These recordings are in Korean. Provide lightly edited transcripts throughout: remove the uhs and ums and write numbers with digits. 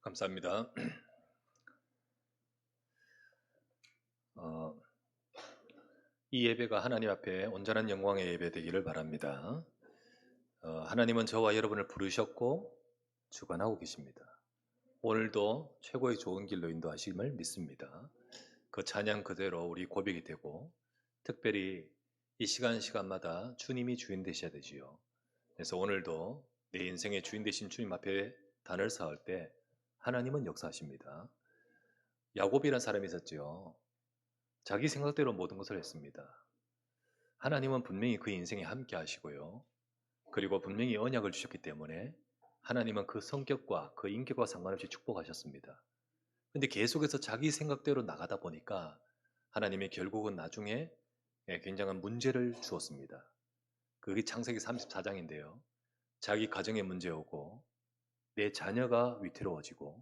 감사합니다. 어, 이 예배가 하나님 앞에 온전한 영광의 예배 되기를 바랍니다. 하나님은 저와 여러분을 부르셨고 주관하고 계십니다. 오늘도 최고의 좋은 길로 인도하심을 믿습니다. 그 찬양 그대로 우리 고백이 되고, 특별히 이 시간마다 주님이 주인 되셔야 되지요. 그래서 오늘도 내 인생의 주인 되신 주님 앞에 단을 쌓을 때 하나님은 역사하십니다. 야곱이라는 사람이 있었지요. 자기 생각대로 모든 것을 했습니다. 하나님은 분명히 그 인생에 함께 하시고요. 그리고 분명히 언약을 주셨기 때문에 하나님은 그 성격과 그 인격과 상관없이 축복하셨습니다. 근데 계속해서 자기 생각대로 나가다 보니까 하나님이 결국은 나중에 굉장한 문제를 주었습니다. 그게 창세기 34장인데요. 자기 가정에 문제 오고 내 자녀가 위태로워지고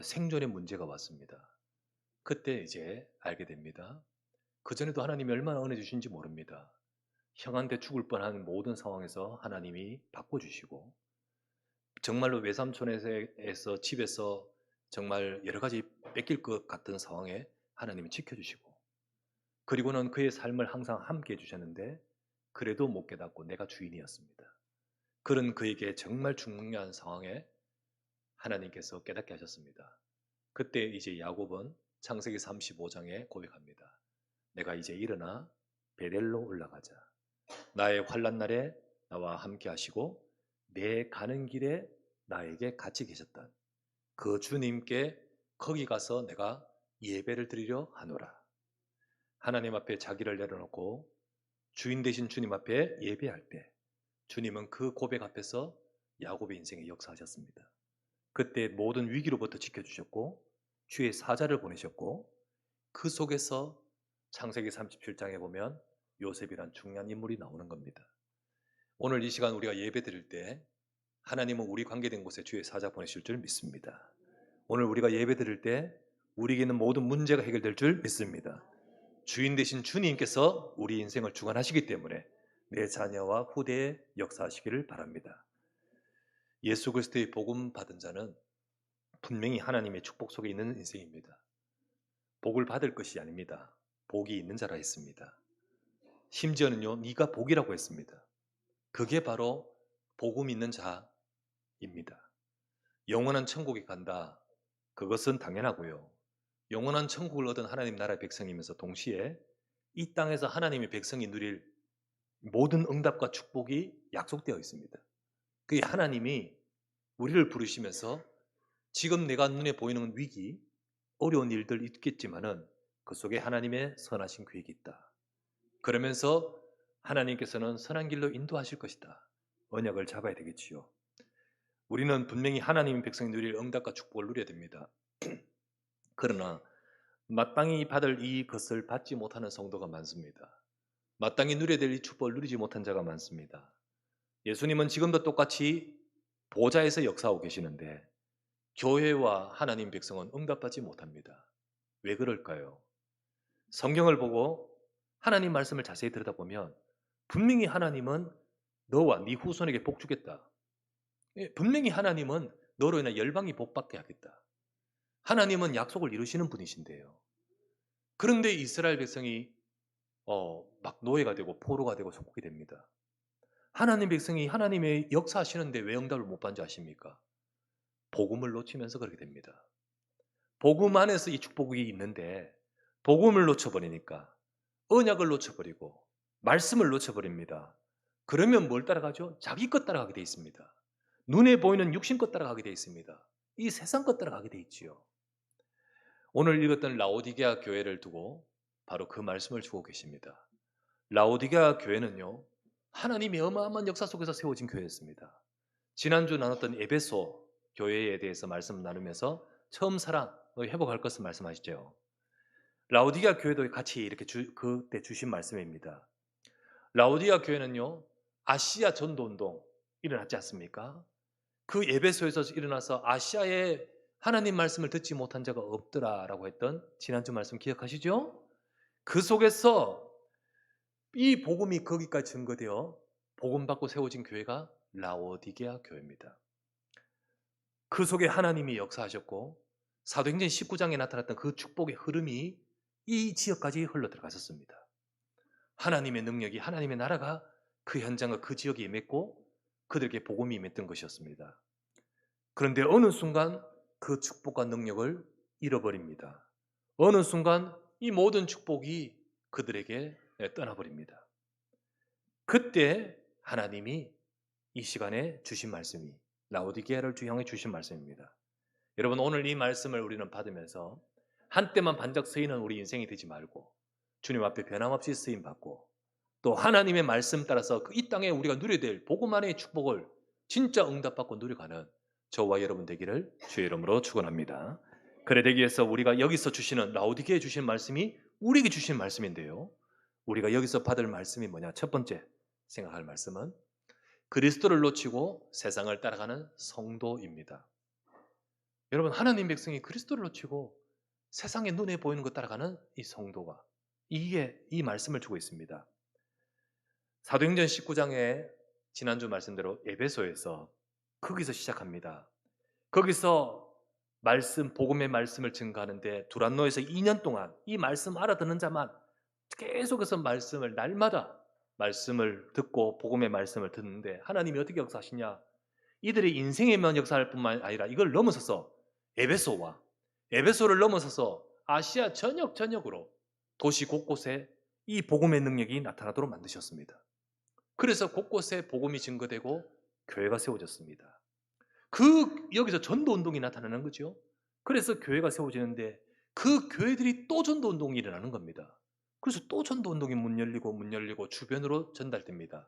생존의 문제가 왔습니다. 그때 이제 알게 됩니다. 그전에도 하나님이 얼마나 은혜 주신지 모릅니다. 형한테 죽을 뻔한 모든 상황에서 하나님이 바꿔주시고, 정말로 외삼촌에서 집에서 정말 여러 가지 뺏길 것 같은 상황에 하나님이 지켜주시고, 그리고는 그의 삶을 항상 함께 해주셨는데 그래도 못 깨닫고 내가 주인이었습니다. 그런 그에게 정말 중요한 상황에 하나님께서 깨닫게 하셨습니다. 그때 이제 야곱은 창세기 35장에 고백합니다. 내가 이제 일어나 베델로 올라가자. 나의 환난 날에 나와 함께 하시고 내 가는 길에 나에게 같이 계셨던 그 주님께 거기 가서 내가 예배를 드리려 하노라. 하나님 앞에 자기를 내려놓고 주인 되신 주님 앞에 예배할 때 주님은 그 고백 앞에서 야곱의 인생에 역사하셨습니다. 그때 모든 위기로부터 지켜주셨고 주의 사자를 보내셨고, 그 속에서 창세기 37장에 보면 요셉이란 중요한 인물이 나오는 겁니다. 오늘 이 시간 우리가 예배 드릴 때 하나님은 우리 관계된 곳에 주의 사자 보내실 줄 믿습니다. 오늘 우리가 예배 드릴 때 우리에게 있는 모든 문제가 해결될 줄 믿습니다. 주인 되신 주님께서 우리 인생을 주관하시기 때문에 내 자녀와 후대에 역사하시기를 바랍니다. 예수 그리스도의 복음 받은 자는 분명히 하나님의 축복 속에 있는 인생입니다. 복을 받을 것이 아닙니다. 복이 있는 자라 했습니다. 심지어는요, 네가 복이라고 했습니다. 그게 바로 복음 있는 자입니다. 영원한 천국에 간다. 그것은 당연하고요. 영원한 천국을 얻은 하나님 나라의 백성이면서 동시에 이 땅에서 하나님의 백성이 누릴 모든 응답과 축복이 약속되어 있습니다. 그게 하나님이 우리를 부르시면서 지금 내가 눈에 보이는 위기, 어려운 일들 있겠지만은 그 속에 하나님의 선하신 계획이 있다. 그러면서 하나님께서는 선한 길로 인도하실 것이다. 언약을 잡아야 되겠지요. 우리는 분명히 하나님의 백성이 누릴 응답과 축복을 누려야 됩니다. 그러나 마땅히 받을 이 것을 받지 못하는 성도가 많습니다. 마땅히 누려야 될 이 축복을 누리지 못한 자가 많습니다. 예수님은 지금도 똑같이 보좌에서 역사하고 계시는데 교회와 하나님 백성은 응답받지 못합니다. 왜 그럴까요? 성경을 보고 하나님 말씀을 자세히 들여다보면 분명히 하나님은 너와 네 후손에게 복 주겠다. 분명히 하나님은 너로 인해 열방이 복받게 하겠다. 하나님은 약속을 이루시는 분이신데요. 그런데 이스라엘 백성이 막 노예가 되고 포로가 되고 속국이 됩니다. 하나님 백성이 하나님의 역사하시는데 왜 응답을 못 받는지 아십니까? 복음을 놓치면서 그렇게 됩니다. 복음 안에서 이 축복이 있는데 복음을 놓쳐버리니까 언약을 놓쳐버리고 말씀을 놓쳐버립니다. 그러면 뭘 따라가죠? 자기 것 따라가게 돼 있습니다. 눈에 보이는 육신 것 따라가게 돼 있습니다. 이 세상 것 따라가게 돼 있지요. 오늘 읽었던 라오디게아 교회를 두고 바로 그 말씀을 주고 계십니다. 라오디게아 교회는요, 하나님이 어마어마한 역사 속에서 세워진 교회였습니다. 지난주 나눴던 에베소 교회에 대해서 말씀 나누면서 처음 사랑 회복할 것을 말씀하시죠. 라오디게아 교회도 같이 이렇게 그때 주신 말씀입니다. 라오디게아 교회는요, 아시아 전도 운동 일어났지 않습니까? 그 에베소에서 일어나서 아시아에 하나님 말씀을 듣지 못한 자가 없더라라고 했던 지난주 말씀 기억하시죠? 그 속에서 이 복음이 거기까지 증거되어 복음 받고 세워진 교회가 라오디게아 교회입니다. 그 속에 하나님이 역사하셨고 사도행전 19장에 나타났던 그 축복의 흐름이 이 지역까지 흘러 들어갔었습니다. 하나님의 능력이, 하나님의 나라가 그 현장과 그 지역에 임했고 그들에게 복음이 임했던 것이었습니다. 그런데 어느 순간 그 축복과 능력을 잃어버립니다. 어느 순간 이 모든 축복이 그들에게 떠나버립니다. 그때 하나님이 이 시간에 주신 말씀이 라오디게아를 향해 주신 말씀입니다. 여러분, 오늘 이 말씀을 우리는 받으면서 한때만 반짝 쓰이는 우리 인생이 되지 말고 주님 앞에 변함없이 쓰임 받고 또 하나님의 말씀 따라서 이 땅에 우리가 누려야 될 복음 안의 축복을 진짜 응답받고 누려가는 저와 여러분 되기를 주의 이름으로 축원합니다. 그래 되기 위해서 우리가 여기서 주시는 라오디게에 주신 말씀이 우리에게 주신 말씀인데요. 우리가 여기서 받을 말씀이 뭐냐? 첫 번째 생각할 말씀은 그리스도를 놓치고 세상을 따라가는 성도입니다. 여러분, 하나님 백성이 그리스도를 놓치고 세상의 눈에 보이는 것 따라가는 이 성도가 이게 이 말씀을 주고 있습니다. 사도행전 19장에 지난주 말씀대로 에베소에서 거기서 시작합니다. 거기서 말씀, 복음의 말씀을 증거하는데 두란노에서 2년 동안 이 말씀 알아듣는 자만 계속해서 말씀을 날마다 말씀을 듣고 복음의 말씀을 듣는데 하나님이 어떻게 역사하시냐? 이들의 인생에만 역사할 뿐만 아니라 이걸 넘어서서 에베소를 넘어서서 아시아 전역으로 도시 곳곳에 이 복음의 능력이 나타나도록 만드셨습니다. 그래서 곳곳에 복음이 증거되고 교회가 세워졌습니다. 여기서 전도 운동이 나타나는 거죠. 그래서 교회가 세워지는데 그 교회들이 또 전도 운동이 일어나는 겁니다. 그래서 또 전도 운동이 문 열리고 주변으로 전달됩니다.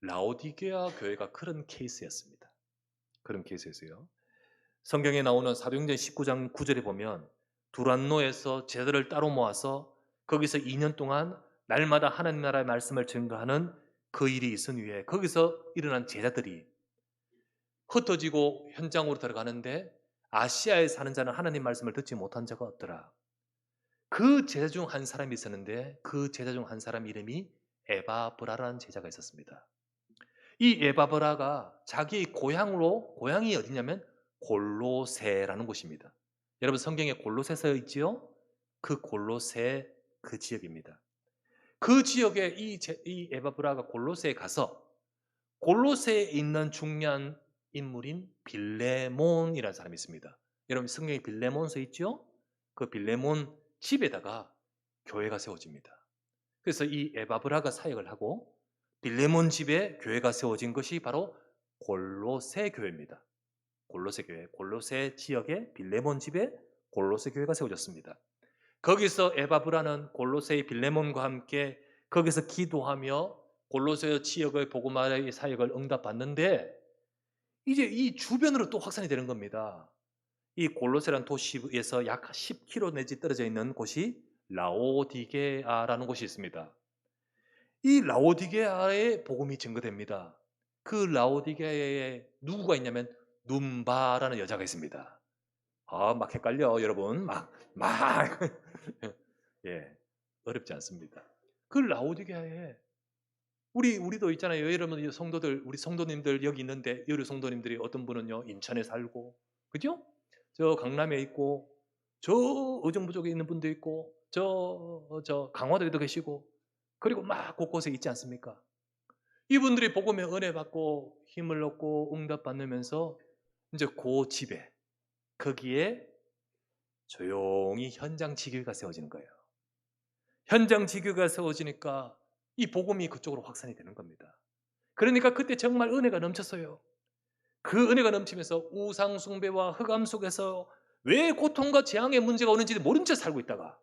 라오디게아 교회가 그런 케이스였습니다. 그런 케이스였어요. 성경에 나오는 사도행전 19장 9절에 보면 두란노에서 제자들을 따로 모아서 거기서 2년 동안 날마다 하나님 나라의 말씀을 증거하는 그 일이 있은 후에 거기서 일어난 제자들이 흩어지고 현장으로 들어가는데 아시아에 사는 자는 하나님 말씀을 듣지 못한 자가 없더라. 그 제자 중 한 사람이 있었는데 그 제자 중 한 사람 이름이 에바브라라는 제자가 있었습니다. 이 에바브라가 자기 고향이 어디냐면 골로새라는 곳입니다. 여러분, 성경에 골로새서 있지요? 그 골로새 그 지역입니다. 그 지역에 이 에바브라가 골로새에 가서 골로새에 있는 중요한 인물인 빌레몬이라는 사람이 있습니다. 여러분, 성경에 빌레몬서 있죠? 그 빌레몬 집에다가 교회가 세워집니다. 그래서 이 에바브라가 사역을 하고 빌레몬 집에 교회가 세워진 것이 바로 골로새 교회입니다. 골로새 교회, 골로새 지역의 빌레몬 집에 골로새 교회가 세워졌습니다. 거기서 에바브라는 골로새의 빌레몬과 함께 거기서 기도하며 골로새 지역의 복음화의 사역을 응답받는데 이제 이 주변으로 또 확산이 되는 겁니다. 이 골로새라는 도시에서 약 10km 내지 떨어져 있는 곳이 라오디게아라는 곳이 있습니다. 이 라오디게아에 복음이 증거됩니다. 그 라오디게아에 누구가 있냐면 눈바라는 여자가 있습니다. 막 헷갈려 여러분. 막 예, 어렵지 않습니다. 그 라오디게아에 우리도 있잖아요. 여러분 우리 성도님들 여기 있는데 여러 성도님들이 어떤 분은요 인천에 살고, 그죠? 저 강남에 있고, 저 의정부쪽에 있는 분도 있고, 저 강화도에도 계시고, 그리고 막 곳곳에 있지 않습니까? 이분들이 복음의 은혜 받고 힘을 얻고 응답 받으면서 이제 그 집에 거기에 조용히 현장 지교가 세워지는 거예요. 현장 지교가 세워지니까 이 복음이 그쪽으로 확산이 되는 겁니다. 그러니까 그때 정말 은혜가 넘쳤어요. 그 은혜가 넘치면서 우상 숭배와 흑암 속에서 왜 고통과 재앙의 문제가 오는지 모른 채 살고 있다가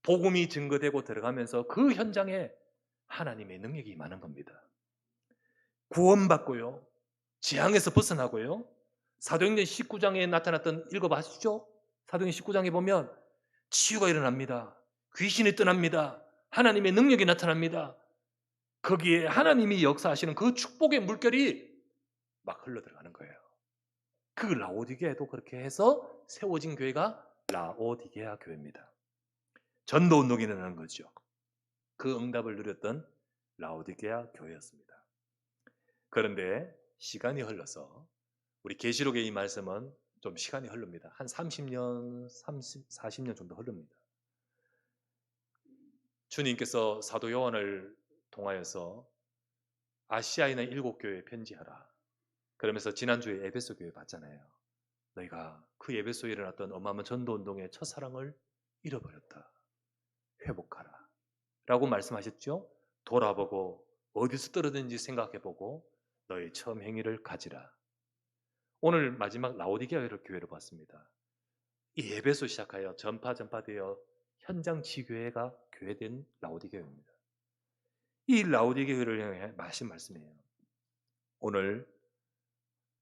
복음이 증거되고 들어가면서 그 현장에 하나님의 능력이 임하는 겁니다. 구원받고요, 재앙에서 벗어나고요, 사도행전 19장에 나타났던 읽어봤죠? 사도행전 19장에 보면 치유가 일어납니다. 귀신이 떠납니다. 하나님의 능력이 나타납니다. 거기에 하나님이 역사하시는 그 축복의 물결이 막 흘러들어가는 거예요. 그 라오디게아도 그렇게 해서 세워진 교회가 라오디게아 교회입니다. 전도 운동이 일어나는 거죠. 그 응답을 누렸던 라오디게아 교회였습니다. 그런데 시간이 흘러서 우리 계시록의 이 말씀은 좀 시간이 흐릅니다. 한 30년, 40년 정도 흐릅니다. 주님께서 사도 요한을 통하여서 아시아에 있는 7교회에 편지하라. 그러면서 지난주에 에베소 교회 봤잖아요. 너희가 그 에베소에 일어났던 어마어마한 전도운동의 첫사랑을 잃어버렸다. 회복하라. 라고 말씀하셨죠. 돌아보고 어디서 떨어졌는지 생각해보고 너의 처음 행위를 가지라. 오늘 마지막 라오디게아 교회를 봤습니다. 이 에베소 시작하여 전파되어 현장 지교회가 교회된 라오디게아입니다. 이 라오디게아를 향해 하신 말씀이에요. 오늘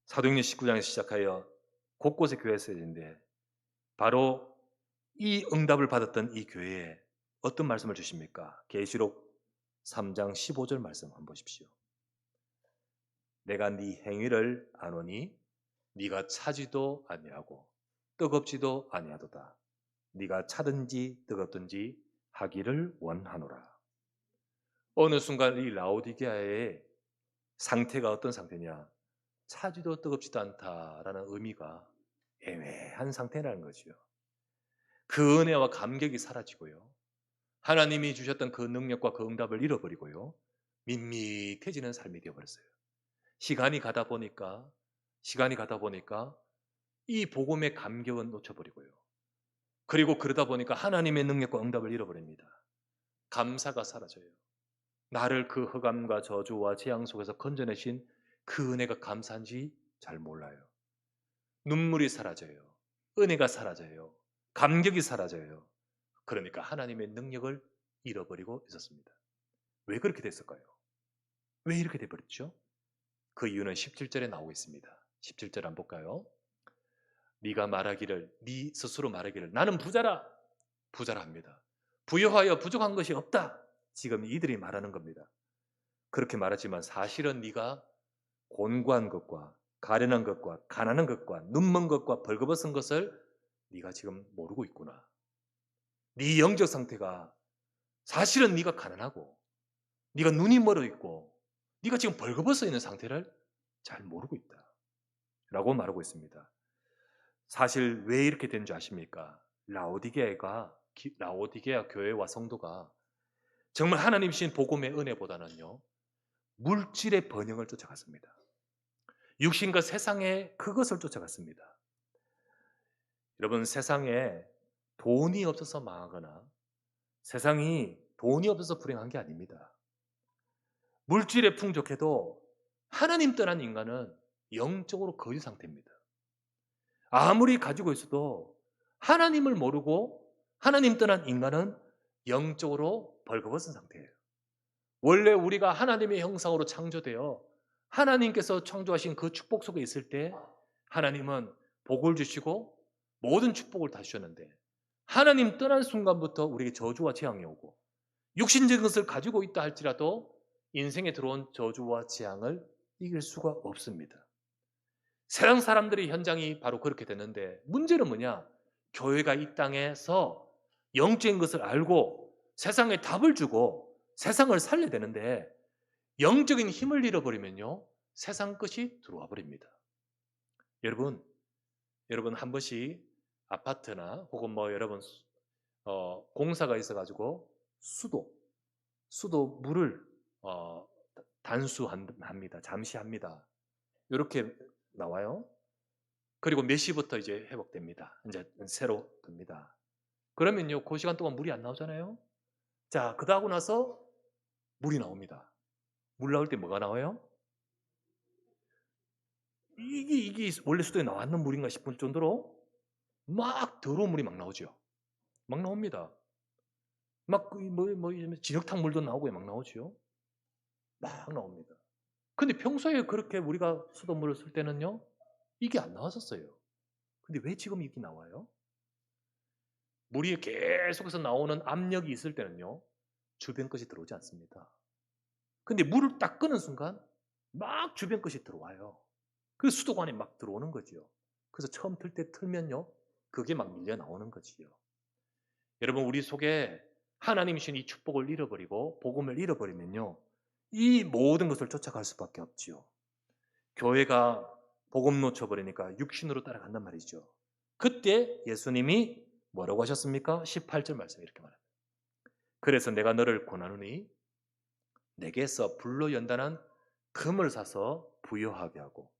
사도행전 19장에서 시작하여 곳곳에 교회가 있는데 바로 이 응답을 받았던 이 교회에 어떤 말씀을 주십니까? 계시록 3장 15절 말씀 한번 보십시오. 내가 네 행위를 아노니 네가 차지도 아니하고 뜨겁지도 아니하도다. 네가 차든지 뜨겁든지 하기를 원하노라. 어느 순간 이 라오디게아의 상태가 어떤 상태냐? 차지도 뜨겁지도 않다라는 의미가 애매한 상태라는 거죠. 그 은혜와 감격이 사라지고요. 하나님이 주셨던 그 능력과 그 응답을 잃어버리고요. 밋밋해지는 삶이 되어버렸어요. 시간이 가다 보니까 이 복음의 감격은 놓쳐버리고요. 그리고 그러다 보니까 하나님의 능력과 응답을 잃어버립니다. 감사가 사라져요. 나를 그 흑암과 저주와 재앙 속에서 건져내신 그 은혜가 감사한지 잘 몰라요. 눈물이 사라져요. 은혜가 사라져요. 감격이 사라져요. 그러니까 하나님의 능력을 잃어버리고 있었습니다. 왜 그렇게 됐을까요? 왜 이렇게 돼버렸죠? 그 이유는 17절에 나오고 있습니다. 17절 한번 볼까요? 네가 말하기를, 네 스스로 말하기를 나는 부자라 합니다. 부여하여 부족한 것이 없다. 지금 이들이 말하는 겁니다. 그렇게 말하지만 사실은 네가 곤고한 것과 가련한 것과 가난한 것과 눈먼 것과 벌거벗은 것을 네가 지금 모르고 있구나. 네 영적 상태가 사실은 네가 가난하고 네가 눈이 멀어 있고 네가 지금 벌거벗어 있는 상태를 잘 모르고 있다. 라고 말하고 있습니다. 사실 왜 이렇게 된 줄 아십니까? 라오디게아 교회와 성도가 정말 하나님 신 복음의 은혜보다는요. 물질의 번영을 쫓아갔습니다. 육신과 세상의 그것을 쫓아갔습니다. 여러분 세상에 돈이 없어서 망하거나 세상이 돈이 없어서 불행한 게 아닙니다. 물질에 풍족해도 하나님 떠난 인간은 영적으로 거지 상태입니다. 아무리 가지고 있어도 하나님을 모르고 하나님 떠난 인간은 영적으로 벌거벗은 상태예요. 원래 우리가 하나님의 형상으로 창조되어 하나님께서 창조하신 그 축복 속에 있을 때 하나님은 복을 주시고 모든 축복을 다 주셨는데 하나님 떠난 순간부터 우리에게 저주와 재앙이 오고 육신적인 것을 가지고 있다 할지라도 인생에 들어온 저주와 재앙을 이길 수가 없습니다. 세상 사람들의 현장이 바로 그렇게 됐는데 문제는 뭐냐? 교회가 이 땅에서 영적인 것을 알고 세상에 답을 주고 세상을 살려야 되는데 영적인 힘을 잃어버리면요. 세상 끝이 들어와 버립니다. 여러분 한 번씩 아파트나 혹은 여러분 공사가 있어가지고 수도 물을 단수합니다. 잠시 합니다. 이렇게 나와요. 그리고 몇 시부터 이제 회복됩니다. 이제 새로 듭니다. 그러면요, 그 시간 동안 물이 안 나오잖아요. 자, 그거 하고 나서 물이 나옵니다. 물 나올 때 뭐가 나와요? 이게 원래 수도에 나왔는 물인가 싶을 정도로 막 더러운 물이 막 나오죠. 막 나옵니다. 막 진흙탕 물도 나오고 막 나오죠. 막 나옵니다. 근데 평소에 그렇게 우리가 수돗물을 쓸 때는요, 이게 안 나왔었어요. 근데 왜 지금 이게 나와요? 물이 계속해서 나오는 압력이 있을 때는요, 주변 것이 들어오지 않습니다. 근데 물을 딱 끄는 순간 막 주변 것이 들어와요. 그 수도관에 막 들어오는 거지요. 그래서 처음 틀 때 틀면요, 그게 막 밀려 나오는 거지요. 여러분 우리 속에 하나님이 주신 이 축복을 잃어버리고 복음을 잃어버리면요, 이 모든 것을 쫓아갈 수밖에 없지요. 교회가 복음 놓쳐버리니까 육신으로 따라간단 말이죠. 그때 예수님이 뭐라고 하셨습니까? 18절 말씀 이렇게 말합니다. 그래서 내가 너를 권하노니 내게서 불로 연단한 금을 사서 부여하게 하고,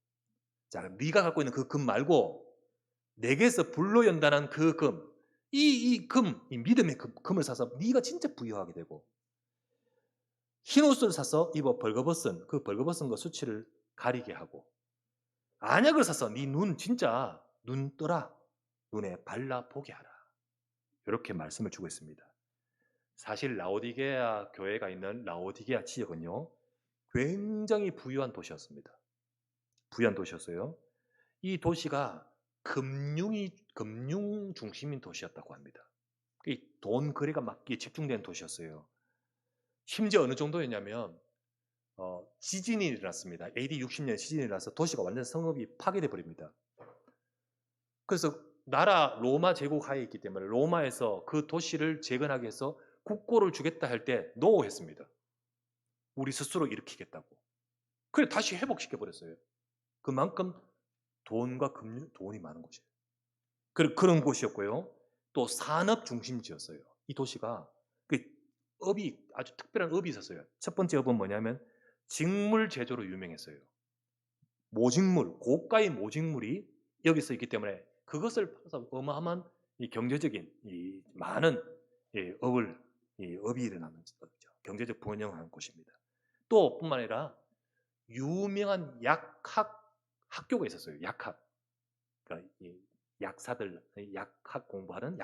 자, 네가 갖고 있는 그 금 말고 내게서 불로 연단한 그 금, 이 믿음의 금을 사서 네가 진짜 부여하게 되고, 흰 옷을 사서 입어 벌거벗은 그 벌거벗은 거 수치를 가리게 하고, 안약을 사서 네 눈 진짜 눈 떠라 눈에 발라 보게 하라. 이렇게 말씀을 주고 있습니다. 사실 라오디게아 교회가 있는 라오디게아 지역은요, 굉장히 부유한 도시였습니다. 부유한 도시였어요. 이 도시가 금융 중심인 도시였다고 합니다. 이 돈 거래가 막 집중된 도시였어요. 심지어 어느 정도였냐면 지진이 일어났습니다. AD 60년에 지진이 일어나서 도시가 완전 성읍이 파괴돼 버립니다. 그래서 나라 로마 제국 하에 있기 때문에 로마에서 그 도시를 재건하기 위해서 국고를 주겠다 할 때 노했습니다. 우리 스스로 일으키겠다고. 그래 다시 회복시켜 버렸어요. 그만큼 돈과 돈이 많은 곳이에요. 그런 곳이었고요. 또 산업 중심지였어요. 이 도시가 업이 아주 특별한 업이 있었어요. 첫 번째 업은 뭐냐면 직물 제조로 유명했어요. 모직물, 고가의 모직물이 여기서 있기 때문에 그것을 팔아서 어마어마한 이 경제적인 이 많은 업이 일어나는 거죠. 경제적 번영하는 곳입니다. 또 뿐만 아니라 유명한 학교가 있었어요. 약학. 그러니까 약사들 약학 공부하는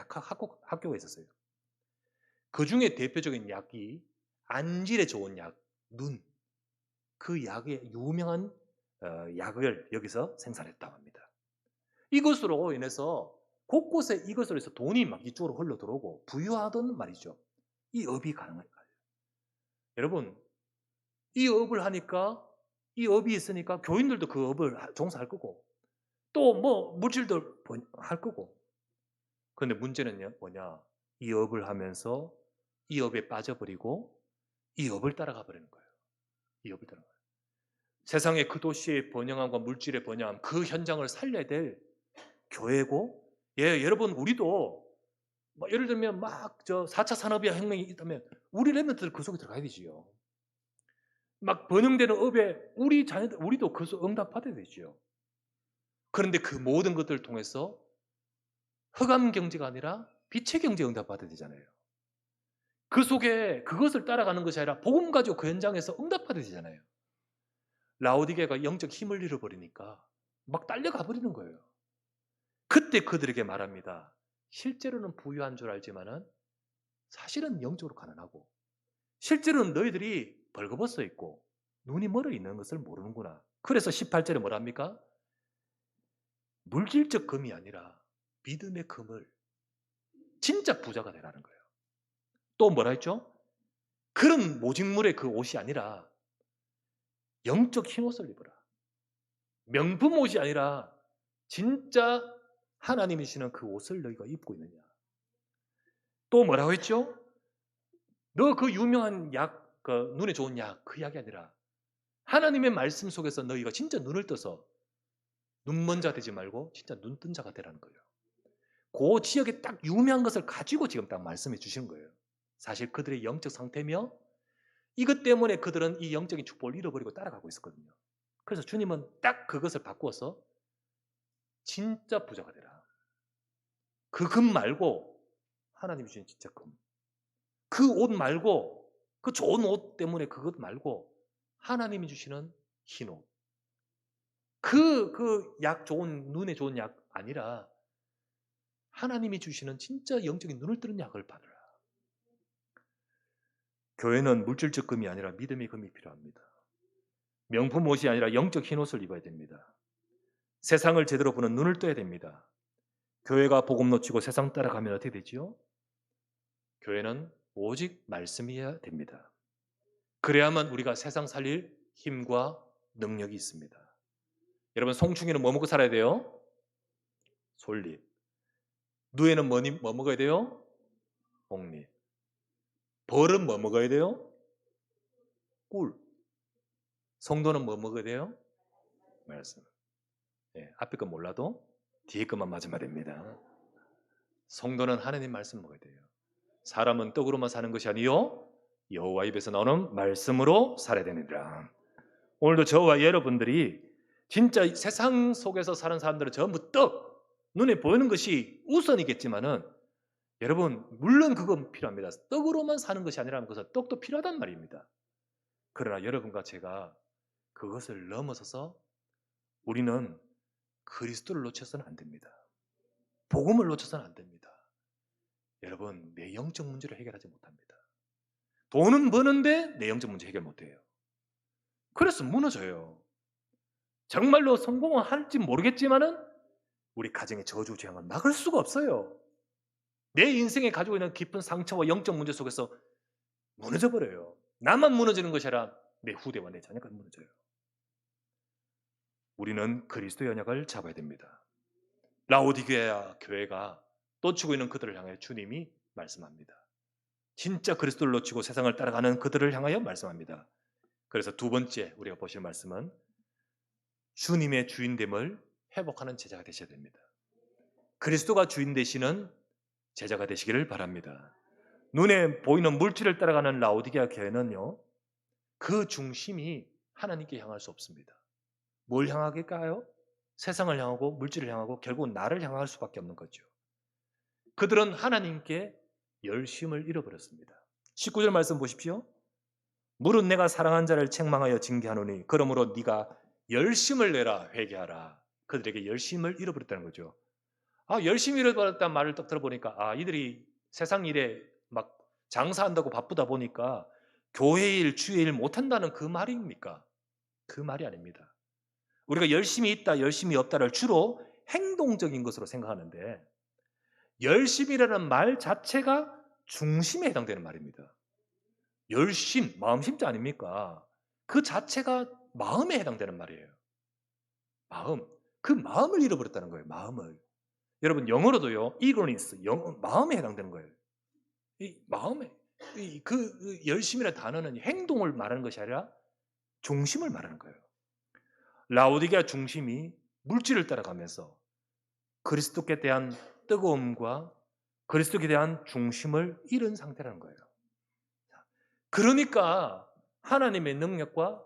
학교가 있었어요. 그 중에 대표적인 약이 안질에 좋은 약, 눈. 그 약의 유명한 약을 여기서 생산했다고 합니다. 이것으로 인해서 곳곳에 이것으로 해서 돈이 막 이쪽으로 흘러 들어오고 부유하던 말이죠. 이 업이 가능한 거예요. 여러분, 이 업을 하니까 이 업이 있으니까 교인들도 그 업을 종사할 거고 또 뭐 물질도 할 거고. 그런데 문제는 뭐냐? 이 업을 하면서 이 업에 빠져버리고 이 업을 따라가 버리는 거예요. 이 업을 따라가. 세상의 그 도시의 번영함과 물질의 번영함, 그 현장을 살려야 될 교회고, 여러분 우리도 예를 들면 막 4차 산업혁명이 있다면 우리 랩런트들 그 속에 들어가야 되지요. 막 번영되는 업에 우리 자녀들 우리도 그 속에 응답받아야 되지요. 그런데 그 모든 것들을 통해서 흑암 경제가 아니라 빛의 경제 응답받아야 되잖아요. 그 속에 그것을 따라가는 것이 아니라 복음 가지고 그 현장에서 응답받아야 되잖아요. 라오디게가 영적 힘을 잃어버리니까 막 딸려가 버리는 거예요. 그때 그들에게 말합니다. 실제로는 부유한 줄 알지만은 사실은 영적으로 가난하고 실제로는 너희들이 벌거벗어 있고 눈이 멀어 있는 것을 모르는구나. 그래서 18절에 뭐랍니까? 물질적 금이 아니라 믿음의 금을 진짜 부자가 되라는 거예요. 또 뭐라 했죠? 그런 모직물의 그 옷이 아니라 영적 흰옷을 입어라. 명품 옷이 아니라 진짜 하나님이 주시는 그 옷을 너희가 입고 있느냐. 또 뭐라고 했죠? 너 그 유명한 약, 그 눈에 좋은 약, 그 약이 아니라 하나님의 말씀 속에서 너희가 진짜 눈을 떠서 눈먼 자 되지 말고 진짜 눈뜬 자가 되라는 거예요. 그 지역에 딱 유명한 것을 가지고 지금 딱 말씀해 주시는 거예요. 사실 그들의 영적 상태며 이것 때문에 그들은 이 영적인 축복을 잃어버리고 따라가고 있었거든요. 그래서 주님은 딱 그것을 바꾸어서 진짜 부자가 되라. 그 금 말고 하나님이 주신 진짜 금. 그 옷 말고 그 좋은 옷 때문에 그것 말고 하나님이 주시는 흰 옷. 그 약 좋은 눈에 좋은 약 아니라 하나님이 주시는 진짜 영적인 눈을 뜨는 약을 받으라. 교회는 물질적 금이 아니라 믿음의 금이 필요합니다. 명품 옷이 아니라 영적 흰 옷을 입어야 됩니다. 세상을 제대로 보는 눈을 떠야 됩니다. 교회가 복음 놓치고 세상 따라가면 어떻게 되지요? 교회는 오직 말씀이어야 됩니다. 그래야만 우리가 세상 살릴 힘과 능력이 있습니다. 여러분 송충이는 뭐 먹고 살아야 돼요? 솔잎. 누에는 뭐 먹어야 돼요? 옥잎. 벌은 뭐 먹어야 돼요? 꿀. 성도는 뭐 먹어야 돼요? 말씀. 앞에 거 몰라도 뒤에 것만 맞으면 됩니다. 성도는 하나님 말씀 먹어야 돼요. 사람은 떡으로만 사는 것이 아니요 여호와 입에서 나오는 말씀으로 살아야 되느니라. 오늘도 저와 여러분들이 진짜 세상 속에서 사는 사람들은 전부 떡, 눈에 보이는 것이 우선이겠지만은 여러분 물론 그건 필요합니다. 떡으로만 사는 것이 아니라는 것은 떡도 필요하단 말입니다. 그러나 여러분과 제가 그것을 넘어서서 우리는 그리스도를 놓쳐서는 안 됩니다. 복음을 놓쳐서는 안 됩니다. 여러분 내 영적 문제를 해결하지 못합니다. 돈은 버는데 내 영적 문제 해결 못해요. 그래서 무너져요. 정말로 성공을 할지 모르겠지만은 우리 가정의 저주 재앙을 막을 수가 없어요. 내 인생에 가지고 있는 깊은 상처와 영적 문제 속에서 무너져 버려요. 나만 무너지는 것이 아니라 내 후대와 내 자녀가 무너져요. 우리는 그리스도의 언약을 잡아야 됩니다. 라오디게아 교회가 놓치고 있는 그들을 향해 주님이 말씀합니다. 진짜 그리스도를 놓치고 세상을 따라가는 그들을 향하여 말씀합니다. 그래서 두 번째 우리가 보실 말씀은 주님의 주인됨을 회복하는 제자가 되셔야 됩니다. 그리스도가 주인 되시는 제자가 되시기를 바랍니다. 눈에 보이는 물질을 따라가는 라오디게아 교회는요, 그 중심이 하나님께 향할 수 없습니다. 뭘 향하길까요? 세상을 향하고 물질을 향하고 결국은 나를 향할 수밖에 없는 거죠. 그들은 하나님께 열심을 잃어버렸습니다. 19절 말씀 보십시오. 무릇 내가 사랑한 자를 책망하여 징계하노니 그러므로 네가 열심을 내라 회개하라. 그들에게 열심을 잃어버렸다는 거죠. 열심히 잃어버렸다는 말을 딱 들어보니까 이들이 세상 일에 막 장사한다고 바쁘다 보니까 교회 일, 주의 일 못한다는 그 말입니까? 그 말이 아닙니다. 우리가 열심히 있다, 열심히 없다를 주로 행동적인 것으로 생각하는데 열심이라는 말 자체가 중심에 해당되는 말입니다. 열심, 마음심자 아닙니까? 그 자체가 마음에 해당되는 말이에요. 마음, 그 마음을 잃어버렸다는 거예요. 마음을. 여러분 영어로도요, eagerness, 마음에 해당되는 거예요. 이 마음에 그 열심이라는 단어는 행동을 말하는 것이 아니라 중심을 말하는 거예요. 라오디게아 중심이 물질을 따라가면서 그리스도께 대한 뜨거움과 그리스도께 대한 중심을 잃은 상태라는 거예요. 그러니까 하나님의 능력과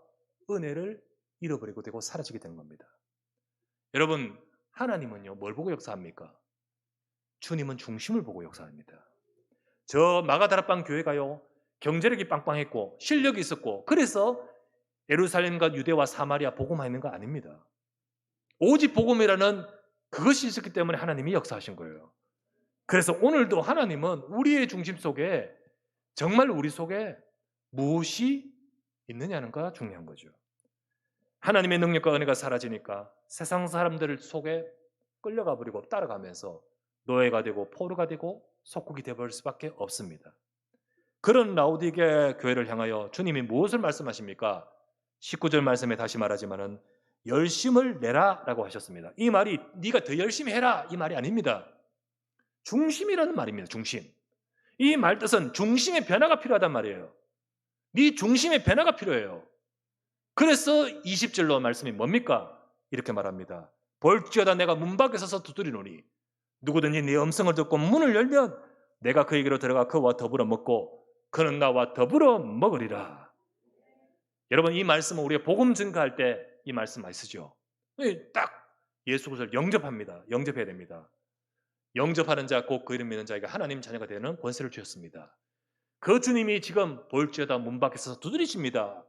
은혜를 잃어버리고 되고 사라지게 된 겁니다. 여러분, 하나님은요, 뭘 보고 역사합니까? 주님은 중심을 보고 역사합니다. 저 마가다락방 교회가요, 경제력이 빵빵했고 실력이 있었고 그래서 예루살렘과 유대와 사마리아 복음화했는 거 아닙니다. 오직 복음이라는 그것이 있었기 때문에 하나님이 역사하신 거예요. 그래서 오늘도 하나님은 우리의 중심 속에 정말 우리 속에 무엇이 있느냐는가 중요한 거죠. 하나님의 능력과 은혜가 사라지니까 세상 사람들 속에 끌려가 버리고 따라가면서 노예가 되고 포로가 되고 속국이 되어버릴 수밖에 없습니다. 그런 라오디게 교회를 향하여 주님이 무엇을 말씀하십니까? 19절 말씀에 다시 말하지만은 열심을 내라 라고 하셨습니다. 이 말이 네가 더 열심히 해라 이 말이 아닙니다. 중심이라는 말입니다. 중심. 이 말 뜻은 중심의 변화가 필요하단 말이에요. 네 중심의 변화가 필요해요. 그래서 20절로 말씀이 뭡니까? 이렇게 말합니다. 볼지어다 내가 문 밖에 서서 두드리노니 누구든지 네 음성을 듣고 문을 열면 내가 그에게로 들어가 그와 더불어 먹고 그는 나와 더불어 먹으리라. 여러분 이 말씀은 우리가 복음 증거할 때 이 말씀 많이 쓰죠. 딱 예수 그리스도를 영접합니다. 영접해야 됩니다. 영접하는 자 곧 그 이름 믿는 자에게 하나님 자녀가 되는 권세를 주셨습니다. 그 주님이 지금 볼지어다 문 밖에 서서 두드리십니다.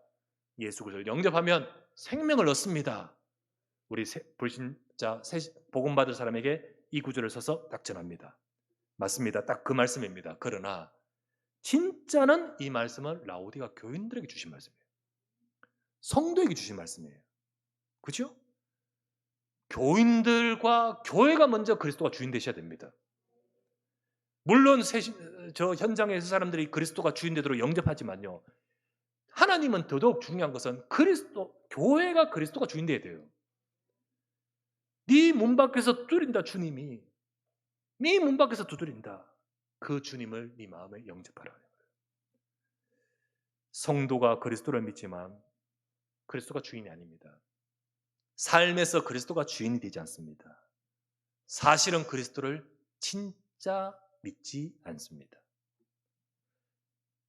예수 그리스도를 영접하면 생명을 얻습니다. 우리 불신자 복음 받을 사람에게 이 구절을 써서 딱 전합니다. 맞습니다. 딱 그 말씀입니다. 그러나 진짜는 이 말씀은 라오디가 교인들에게 주신 말씀이에요. 성도에게 주신 말씀이에요. 그렇죠? 교인들과 교회가 먼저 그리스도가 주인 되셔야 됩니다. 물론 저 현장에서 사람들이 그리스도가 주인 되도록 영접하지만요. 하나님은 더더욱 중요한 것은 교회가 그리스도가 주인 되어야 돼요. 네 문 밖에서 두드린다 주님이. 네 문 밖에서 두드린다. 그 주님을 네 마음에 영접하라. 성도가 그리스도를 믿지만 그리스도가 주인이 아닙니다. 삶에서 그리스도가 주인이 되지 않습니다. 사실은 그리스도를 진짜 믿지 않습니다.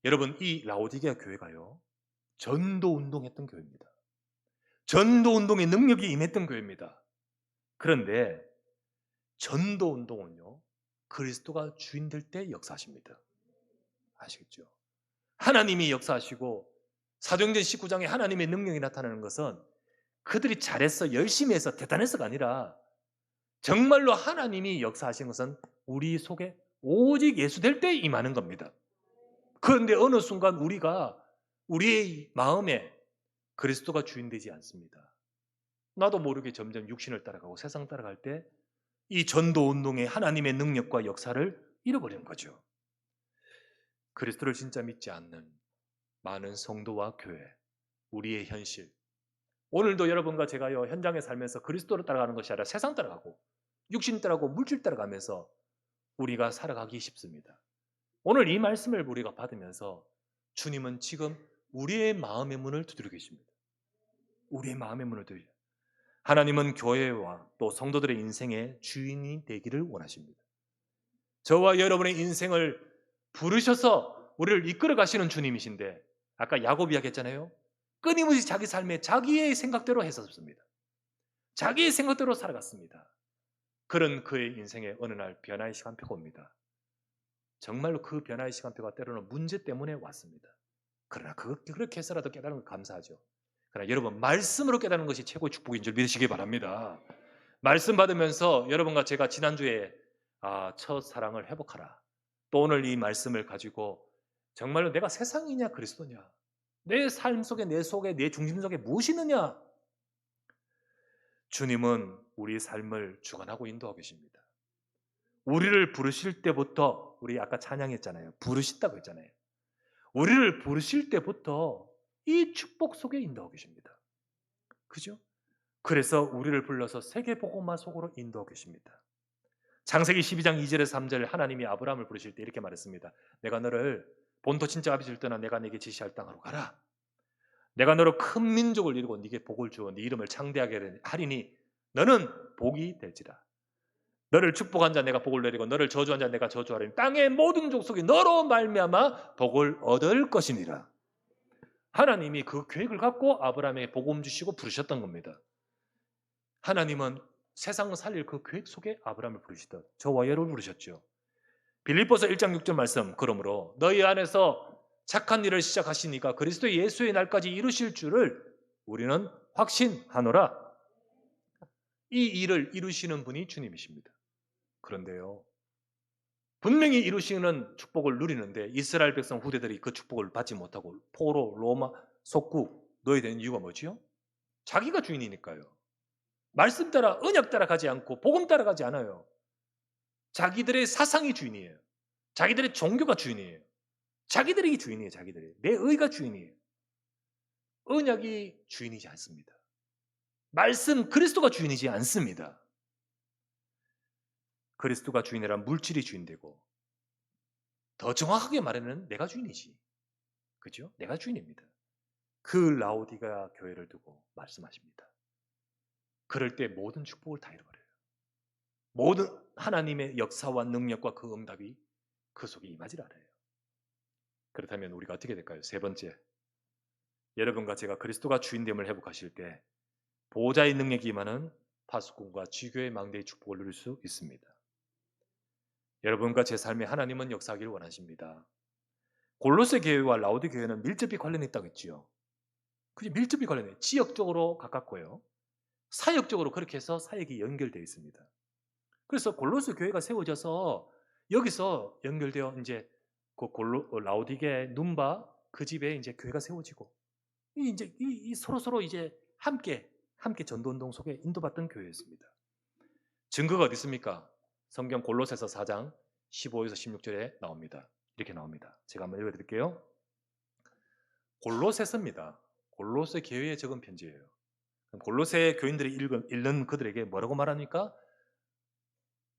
여러분, 이 라오디게아 교회가요, 전도 운동했던 교회입니다. 전도 운동의 능력이 임했던 교회입니다. 그런데 전도 운동은요, 그리스도가 주인 될 때 역사하십니다. 아시겠죠? 하나님이 역사하시고 사도행전 19장에 하나님의 능력이 나타나는 것은 그들이 잘했어, 열심히 해서 대단해서가 아니라 정말로 하나님이 역사하신 것은 우리 속에 오직 예수 될 때 임하는 겁니다. 그런데 어느 순간 우리가 우리의 마음에 그리스도가 주인 되지 않습니다. 나도 모르게 점점 육신을 따라가고 세상 따라갈 때 이 전도 운동의 하나님의 능력과 역사를 잃어버리는 거죠. 그리스도를 진짜 믿지 않는 많은 성도와 교회, 우리의 현실. 오늘도 여러분과 제가요, 현장에 살면서 그리스도를 따라가는 것이 아니라 세상 따라가고 육신 따라가고 물질 따라가면서 우리가 살아가기 쉽습니다. 오늘 이 말씀을 우리가 받으면서 주님은 지금 우리의 마음의 문을 두드리고 계십니다. 우리의 마음의 문을 두드리고, 하나님은 교회와 또 성도들의 인생의 주인이 되기를 원하십니다. 저와 여러분의 인생을 부르셔서 우리를 이끌어 가시는 주님이신데, 아까 야곱 이야기했잖아요. 끊임없이 자기 삶에 자기의 생각대로 했었습니다. 자기의 생각대로 살아갔습니다. 그런 그의 인생에 어느 날 변화의 시간표가 옵니다. 정말로 그 변화의 시간표가 때로는 문제 때문에 왔습니다. 그러나 그렇게 해서라도 깨달은 걸 감사하죠. 그러나 여러분, 말씀으로 깨달은 것이 최고의 축복인 줄 믿으시기 바랍니다. 말씀 받으면서 여러분과 제가 지난주에 첫사랑을 회복하라, 또 오늘 이 말씀을 가지고 정말로 내가 세상이냐 그리스도냐, 내 삶 속에 내 속에 내 중심 속에 무엇이 있느냐, 주님은 우리 삶을 주관하고 인도하고 계십니다. 우리를 부르실 때부터, 우리 아까 찬양했잖아요. 부르신다고 했잖아요. 우리를 부르실 때부터 이 축복 속에 인도하고 계십니다. 그죠? 그래서 우리를 불러서 세계복음화 속으로 인도하고 계십니다. 창세기 12장 2절에서 3절, 하나님이 아브라함을 부르실 때 이렇게 말했습니다. 내가 너를 본토 친척 아비집을 떠나 내가 네게 지시할 땅으로 가라. 내가 너로 큰 민족을 이루고 네게 복을 주어 네 이름을 창대하게 하리니 너는 복이 될지라. 너를 축복한 자 내가 복을 내리고 너를 저주한 자 내가 저주하리니 땅의 모든 족속이 너로 말미암아 복을 얻을 것이니라. 하나님이 그 계획을 갖고 아브라함에게 복음 주시고 부르셨던 겁니다. 하나님은 세상을 살릴 그 계획 속에 아브라함을 부르시듯 저와 여러분을 부르셨죠. 빌립보서 1장 6절 말씀, 그러므로 너희 안에서 착한 일을 시작하시니까 그리스도 예수의 날까지 이루실 줄을 우리는 확신하노라. 이 일을 이루시는 분이 주님이십니다. 그런데요, 분명히 이루시는 축복을 누리는데 이스라엘 백성 후대들이 그 축복을 받지 못하고 포로, 로마, 속국 놓여야 되는 이유가 뭐지요? 자기가 주인이니까요. 말씀 따라, 언약 따라가지 않고 복음 따라가지 않아요. 자기들의 사상이 주인이에요. 자기들의 종교가 주인이에요. 자기들이 주인이에요. 자기들이. 내 의가 주인이에요. 언약이 주인이지 않습니다. 말씀, 그리스도가 주인이지 않습니다. 그리스도가 주인이란 물질이 주인되고, 더 정확하게 말하면 내가 주인이지. 그죠? 내가 주인입니다. 그 라오디게아 교회를 두고 말씀하십니다. 그럴 때 모든 축복을 다 잃어버려요. 모든 하나님의 역사와 능력과 그 응답이 그 속에 임하지 않아요. 그렇다면 우리가 어떻게 될까요? 세 번째, 여러분과 제가 그리스도가 주인됨을 회복하실 때 보호자의 능력이 임하는 파수꾼과 지교의 망대의 축복을 누릴 수 있습니다. 여러분과 제 삶에 하나님은 역사하기를 원하십니다. 골로새 교회와 라오디 교회는 밀접히 관련있다고 했지요. 그게 밀접히 관련해요. 지역적으로 가깝고요, 사역적으로 그렇게 해서 사역이 연결되어 있습니다. 그래서 골로새 교회가 세워져서 여기서 연결되어 이제 그 라오디게 눈바 그 집에 이제 교회가 세워지고, 이제 이 서로 이제 함께 전도운동 속에 인도받던 교회였습니다. 증거가 어디 있습니까? 성경 골로새서 4장 15에서 16절에 나옵니다. 이렇게 나옵니다. 제가 한번 읽어드릴게요. 골로새서입니다. 골로새 교회에 적은 편지예요. 골로새 교인들이 읽는 그들에게 뭐라고 말합니까?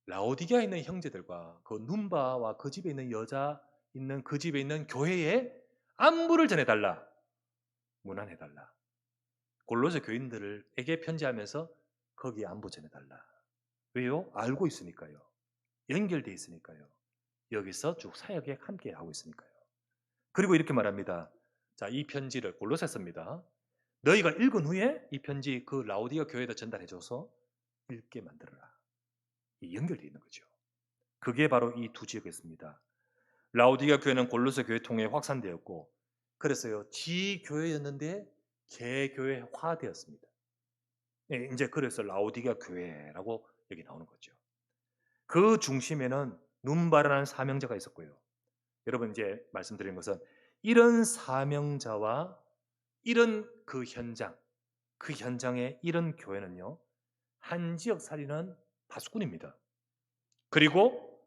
라오디게아에 있는 형제들과 그 눈바와 그 집에 있는 여자 있는 그 집에 있는 교회에 안부를 전해달라, 문안해달라. 골로새 교인들에게 편지하면서 거기에 안부 전해달라. 왜요? 알고 있으니까요. 연결돼 있으니까요. 여기서 쭉 사역에 함께 하고 있으니까요. 그리고 이렇게 말합니다. 자, 이 편지를 골로새서입니다. 너희가 읽은 후에 이 편지 그 라오디가 교회에다 전달해줘서 읽게 만들어라. 이 연결되어 있는 거죠. 그게 바로 이 두 지역이었습니다. 라오디가 교회는 골로새 교회 통해 확산되었고, 그래서요 지교회였는데 개교회화되었습니다. 예, 이제 그래서 라오디가 교회라고 여기 나오는 거죠. 그 중심에는 눈바라는 사명자가 있었고요. 여러분 이제 말씀드린 것은 이런 사명자와 이런 그 현장의 이런 교회는요 한 지역 살리는 파수꾼입니다. 그리고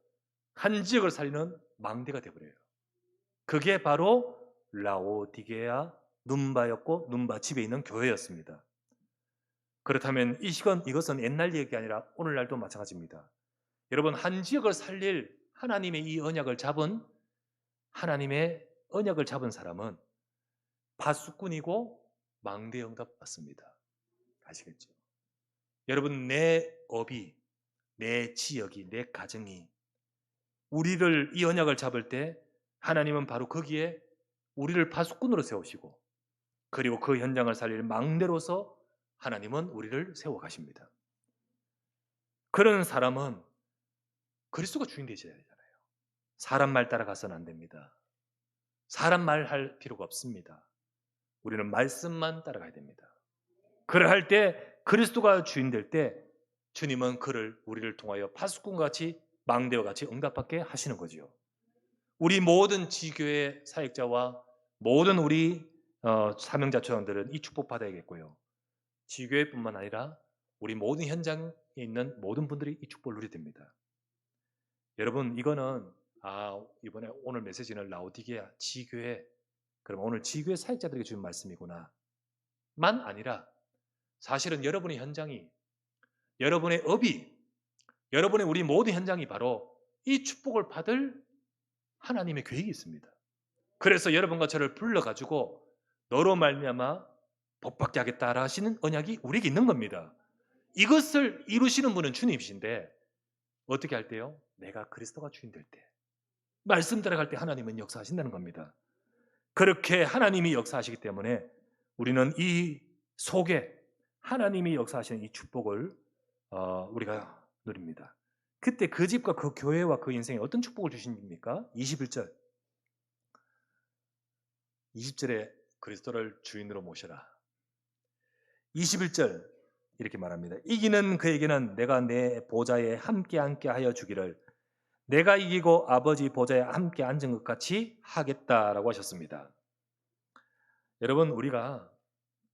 한 지역을 살리는 망대가 되어버려요. 그게 바로 라오디게아 눈바였고 눈바 집에 있는 교회였습니다. 그렇다면 이것은 옛날 얘기 아니라 오늘날도 마찬가지입니다. 여러분 한 지역을 살릴 하나님의 이 언약을 잡은 사람은 파수꾼이고 망대 응답 받습니다. 아시겠죠? 여러분 내 업이, 내 지역이, 내 가정이 우리를 이 언약을 잡을 때 하나님은 바로 거기에 우리를 파수꾼으로 세우시고 그리고 그 현장을 살릴 망대로서 하나님은 우리를 세워가십니다. 그런 사람은 그리스도가 주인 되셔야 되잖아요. 사람 말 따라가서는 안 됩니다. 사람 말 할 필요가 없습니다. 우리는 말씀만 따라가야 됩니다. 그를 할 때 그리스도가 주인 될 때 주님은 우리를 통하여 파수꾼같이 망대와 같이 응답받게 하시는 거죠. 우리 모든 지교회 사역자와 모든 우리 사명자 초장들은 이 축복 받아야겠고요. 지교회뿐만 아니라 우리 모든 현장에 있는 모든 분들이 이 축복을 누리게 됩니다. 여러분 이거는 이번에 오늘 메시지는 라오디게아 지교회, 그럼 오늘 지교회 사역자들에게 주는 말씀이구나 만 아니라 사실은 여러분의 현장이, 여러분의 업이, 여러분의 우리 모든 현장이 바로 이 축복을 받을 하나님의 계획이 있습니다. 그래서 여러분과 저를 불러가지고 너로 말미암아 복받게 하겠다라 하시는 언약이 우리에게 있는 겁니다. 이것을 이루시는 분은 주님이신데 어떻게 할 때요? 내가 그리스도가 주인 될 때, 말씀 따라갈 때 하나님은 역사하신다는 겁니다. 그렇게 하나님이 역사하시기 때문에 우리는 이 속에 하나님이 역사하시는 이 축복을 우리가 누립니다. 그때 그 집과 그 교회와 그 인생에 어떤 축복을 주십니까? 21절 20절에 그리스도를 주인으로 모셔라. 21절 이렇게 말합니다. 이기는 그에게는 내가 내 보좌에 함께 하여 주기를 내가 이기고 아버지 보좌에 함께 앉은 것 같이 하겠다라고 하셨습니다. 여러분 우리가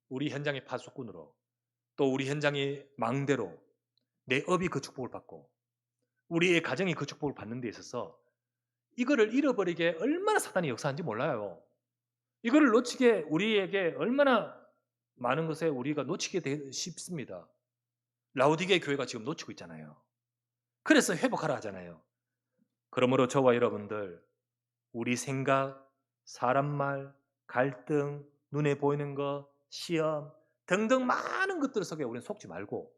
우리 현장의 파수꾼으로 또 우리 현장의 망대로 내 업이 그 축복을 받고 우리의 가정이 그 축복을 받는 데 있어서 이거를 잃어버리게 얼마나 사단이 역사하는지 몰라요. 이거를 놓치게 우리에게 얼마나 많은 것에 우리가 놓치게 쉽습니다. 라오디게 교회가 지금 놓치고 있잖아요. 그래서 회복하라 하잖아요. 그러므로 저와 여러분들 우리 생각, 사람 말, 갈등, 눈에 보이는 것, 시험 등등 많은 것들 속에 우리는 속지 말고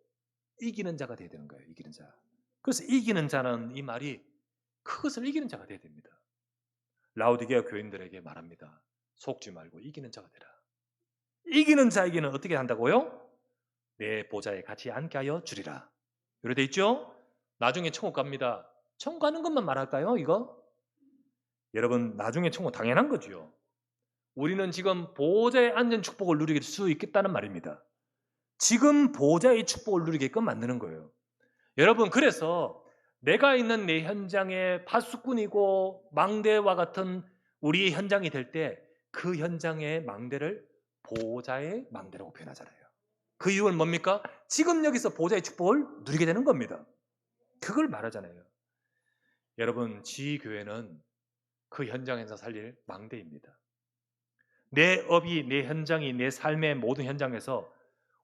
이기는 자가 되어야 되는 거예요. 이기는 자. 그래서 이기는 자는 이 말이 그것을 이기는 자가 되어야 됩니다. 라오디게아 교인들에게 말합니다. 속지 말고 이기는 자가 되라. 이기는 자에게는 어떻게 한다고요? 내 보좌에 같이 앉게 하여 주리라. 이렇게 돼 있죠? 나중에 천국 갑니다. 천국 가는 것만 말할까요? 이거? 여러분 나중에 천국 당연한 거죠. 우리는 지금 보좌에 앉은 축복을 누릴 수 있겠다는 말입니다. 지금 보좌의 축복을 누리게끔 만드는 거예요. 여러분 그래서 내가 있는 내 현장에 파수꾼이고 망대와 같은 우리의 현장이 될 때 그 현장의 망대를 보좌의 망대라고 표현하잖아요. 그 이유는 뭡니까? 지금 여기서 보좌의 축복을 누리게 되는 겁니다. 그걸 말하잖아요. 여러분 지교회는 그 현장에서 살릴 망대입니다. 내 업이, 내 현장이, 내 삶의 모든 현장에서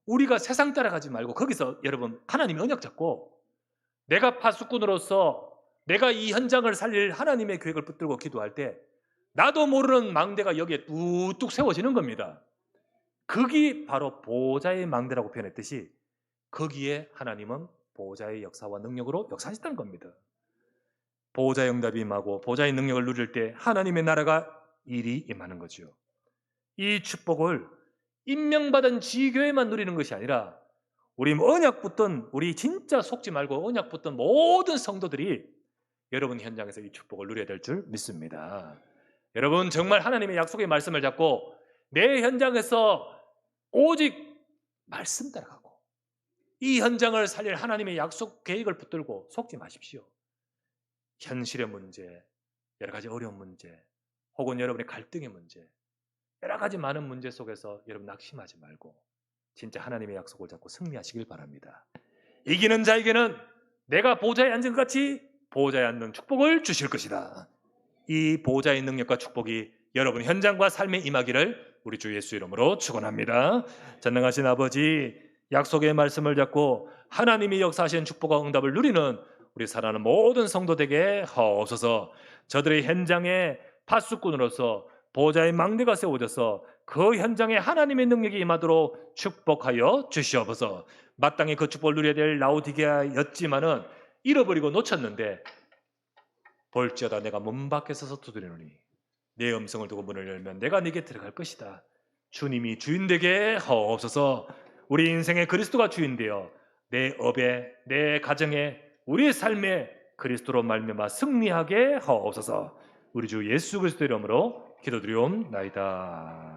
우리가 세상 따라가지 말고 거기서 여러분 하나님의 언약 잡고 내가 파수꾼으로서 내가 이 현장을 살릴 하나님의 계획을 붙들고 기도할 때 나도 모르는 망대가 여기에 뚝뚝 세워지는 겁니다. 그게 바로 보호자의 망대라고 표현했듯이 거기에 하나님은 보호자의 역사와 능력으로 역사하셨다는 겁니다. 보호자의 응답이 임하고 보호자의 능력을 누릴 때 하나님의 나라가 일이 임하는 거죠. 이 축복을 임명받은 지교회만 누리는 것이 아니라 우리 언약 붙던, 우리 진짜 속지 말고 언약 붙던 모든 성도들이 여러분 현장에서 이 축복을 누려야 될 줄 믿습니다. 여러분 정말 하나님의 약속의 말씀을 잡고 내 현장에서 오직 말씀 따라가고 이 현장을 살릴 하나님의 약속 계획을 붙들고 속지 마십시오. 현실의 문제, 여러 가지 어려운 문제, 혹은 여러분의 갈등의 문제, 여러 가지 많은 문제 속에서 여러분 낙심하지 말고 진짜 하나님의 약속을 잡고 승리하시길 바랍니다. 이기는 자에게는 내가 보호자에 앉은 것 같이 보호자에 앉는 축복을 주실 것이다. 이 보호자의 능력과 축복이 여러분 현장과 삶에 임하기를 우리 주 예수 이름으로 축원합니다. 전능하신 아버지, 약속의 말씀을 잡고 하나님이 역사하신 축복과 응답을 누리는 우리 사랑하는 모든 성도들에게 하옵소서. 저들의 현장에 파수꾼으로서 보호자의 망대가 세워져서 그 현장에 하나님의 능력이 임하도록 축복하여 주시옵소서. 마땅히 그 축복을 누려야 될 라오디게아였지만은 잃어버리고 놓쳤는데 볼지어다 내가 문 밖에 서서 두드리노니 내 음성을 두고 문을 열면 내가 네게 들어갈 것이다. 주님이 주인 되게 하옵소서. 우리 인생의 그리스도가 주인 되어 내 업에, 내 가정에, 우리의 삶에 그리스도로 말미암아 승리하게 하옵소서. 우리 주 예수 그리스도 이름으로 기도드리옵나이다.